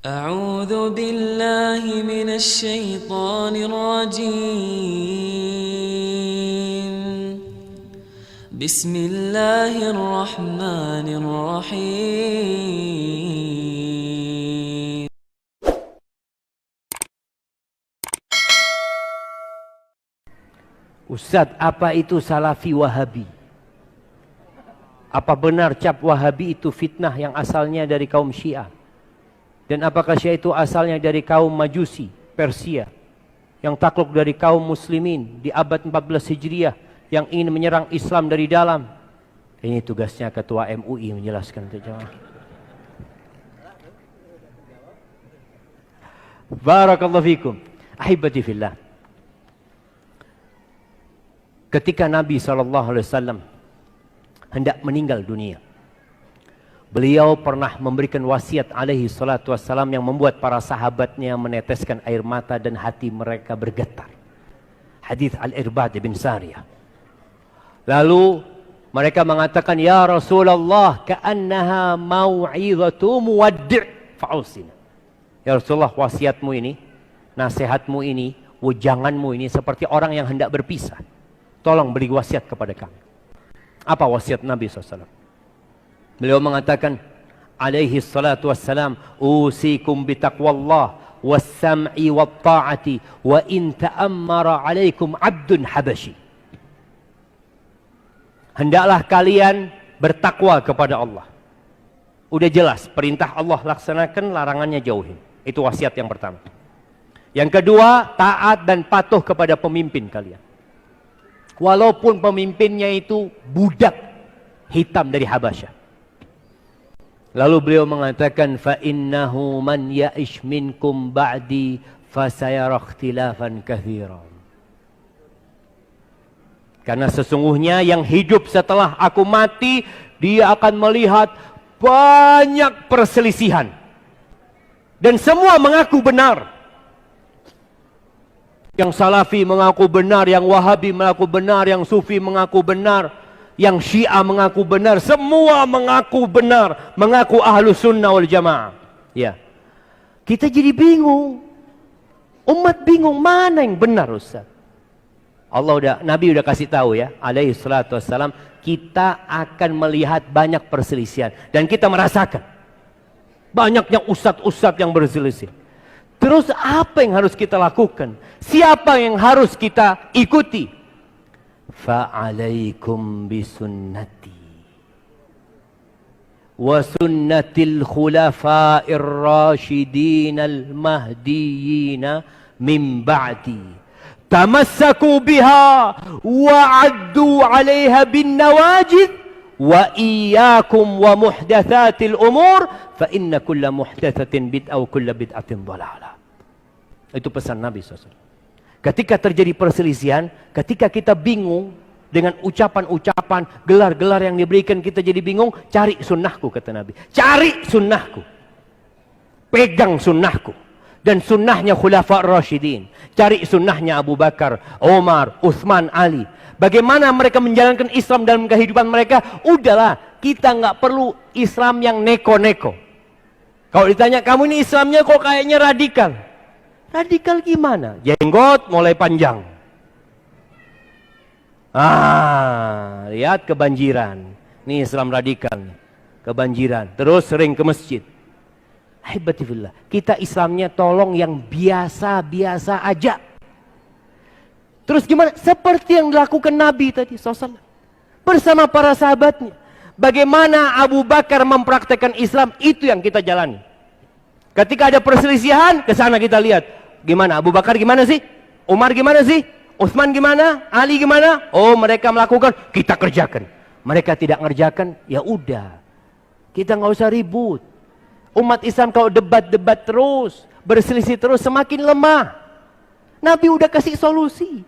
أعوذ بالله من الشيطان الرجيم بسم الله الرحمن الرحيم. Ustadz, apa itu Salafi Wahabi? Apa benar cap Wahabi itu fitnah yang asalnya dari kaum Syiah? Dan apakah Syiah itu asalnya dari kaum Majusi, Persia, yang takluk dari kaum Muslimin di abad 14 Hijriah, yang ingin menyerang Islam dari dalam? Ini tugasnya Ketua MUI menjelaskan untuk jamaah. Barakallahu fikum. Ahibati fillah. Ketika Nabi SAW hendak meninggal dunia, beliau pernah memberikan wasiat alaihi salatu wassalam yang membuat para sahabatnya meneteskan air mata dan hati mereka bergetar. Hadis Al-Irbad bin Sariyah. Lalu mereka mengatakan, ya Rasulullah, ka'annaha mau'izatu muwaddi' fa'usina. Ya Rasulullah, wasiatmu ini, nasihatmu ini, wejanganmu ini seperti orang yang hendak berpisah. Tolong beri wasiat kepada kami. Apa wasiat Nabi SAW? Beliau mengatakan, alaihi salatu wassalam, usikum bitaqwallah wassam'i watta'ati wa in ta'ammara alaikum abdun habashi. Hendaklah kalian bertakwa kepada Allah. Udah jelas, perintah Allah laksanakan, larangannya jauhin. Itu wasiat yang pertama. Yang kedua, taat dan patuh kepada pemimpin kalian. Walaupun pemimpinnya itu budak hitam dari Habasyah. Lalu beliau mengatakan, fa innahu man ya'ish minkum ba'di fasayara ikhtilafan katsiran. Karena sesungguhnya yang hidup setelah aku mati, dia akan melihat banyak perselisihan. Dan semua mengaku benar. Yang Salafi mengaku benar, yang Wahabi mengaku benar, yang Sufi mengaku benar, yang Syiah mengaku benar, semua mengaku benar, mengaku Ahlus Sunnah wal Jamaah. Ya. Kita jadi bingung. Umat bingung, mana yang benar, Ustaz? Nabi udah kasih tahu ya, alaihi salatu wassalam, kita akan melihat banyak perselisihan dan kita merasakan banyaknya ustadz-ustadz yang berselisih. Terus apa yang harus kita lakukan? Siapa yang harus kita ikuti? Fa'alaikum bisunnati wa sunnatil khulafa'ir rasyidin al-mahdiyyin min ba'di tamassaku biha wa 'addu 'alaiha bin nawajid wa iyyakum wa muhdatsatil umur fa inna kulla muhdatsatin bid'ah wa kulla bid'atin dhalalah. Itu pesan Nabi SAW. Ketika terjadi perselisihan, ketika kita bingung dengan ucapan-ucapan, gelar-gelar yang diberikan, kita jadi bingung, cari sunnahku, kata Nabi. Cari sunnahku. Pegang sunnahku. Dan sunnahnya Khulafa Ar-Rasyidin. Cari sunnahnya Abu Bakar, Umar, Utsman, Ali. Bagaimana mereka menjalankan Islam dalam kehidupan mereka? Udahlah, kita nggak perlu Islam yang neko-neko. Kalau ditanya, kamu ini Islamnya kok kayaknya radikal. Radikal gimana? Jenggot mulai panjang. Lihat kebanjiran. Ini Islam radikal. Kebanjiran. Terus sering ke masjid. Hibatifillah. Kita Islamnya tolong yang biasa-biasa aja. Terus gimana? Seperti yang dilakukan Nabi tadi SAW. Bersama para sahabatnya. Bagaimana Abu Bakar mempraktekkan Islam, itu yang kita jalani. Ketika ada perselisihan, ke sana kita lihat. Gimana? Abu Bakar gimana sih? Umar gimana sih? Utsman gimana? Ali gimana? Oh, mereka melakukan, kita kerjakan. Mereka tidak ngerjakan, ya udah. Kita nggak usah ribut. Umat Islam kalau debat-debat terus, berselisih terus, semakin lemah. Nabi udah kasih solusi.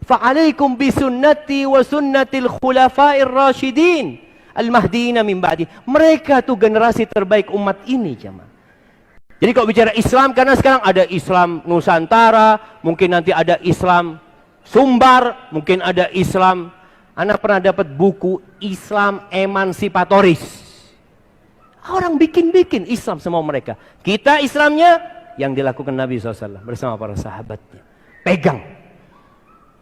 Fa'alaikum bisunnati wa sunnatil khulafa'ir rasyidin al-mahdiyyin min ba'di. Mereka tuh generasi terbaik umat ini, jemaah. Jadi kalau bicara Islam, karena sekarang ada Islam Nusantara, mungkin nanti ada Islam Sumbar, mungkin ada Islam. Anak pernah dapat buku Islam Emansipatoris. Orang bikin-bikin Islam semua mereka. Kita Islamnya yang dilakukan Nabi SAW bersama para sahabatnya. Pegang.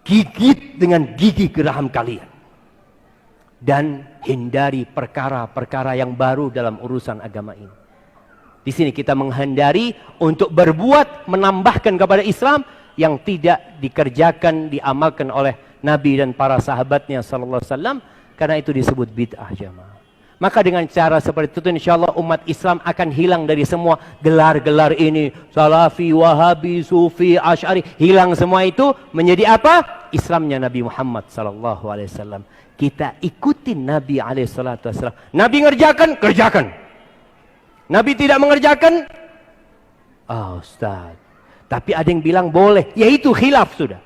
Gigit dengan gigi geraham kalian. Dan hindari perkara-perkara yang baru dalam urusan agama ini. Di sini kita menghindari untuk berbuat, menambahkan kepada Islam yang tidak dikerjakan, diamalkan oleh Nabi dan para sahabatnya sallallahu alaihi wasallam, karena itu disebut bid'ah jamaah. Maka dengan cara seperti itu insyaallah umat Islam akan hilang dari semua gelar-gelar ini, Salafi, Wahabi, Sufi, Asy'ari, hilang semua itu menjadi apa? Islamnya Nabi Muhammad sallallahu alaihi wasallam. Kita ikutin Nabi alaihi salatu wasallam. Nabi ngerjakan, kerjakan. Nabi tidak mengerjakan, Ustaz. Tapi ada yang bilang boleh, yaitu khilaf sudah.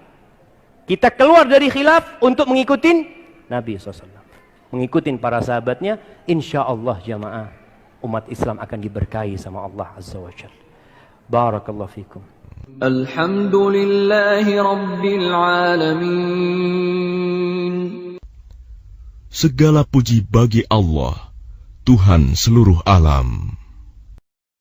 Kita keluar dari khilaf untuk mengikuti Nabi SAW. Mengikuti para sahabatnya, insya Allah jamaah, umat Islam akan diberkahi sama Allah Azza wa Jalla. Barakallahu fikum. Alhamdulillahi Rabbil Alamin. Segala puji bagi Allah, Tuhan seluruh alam.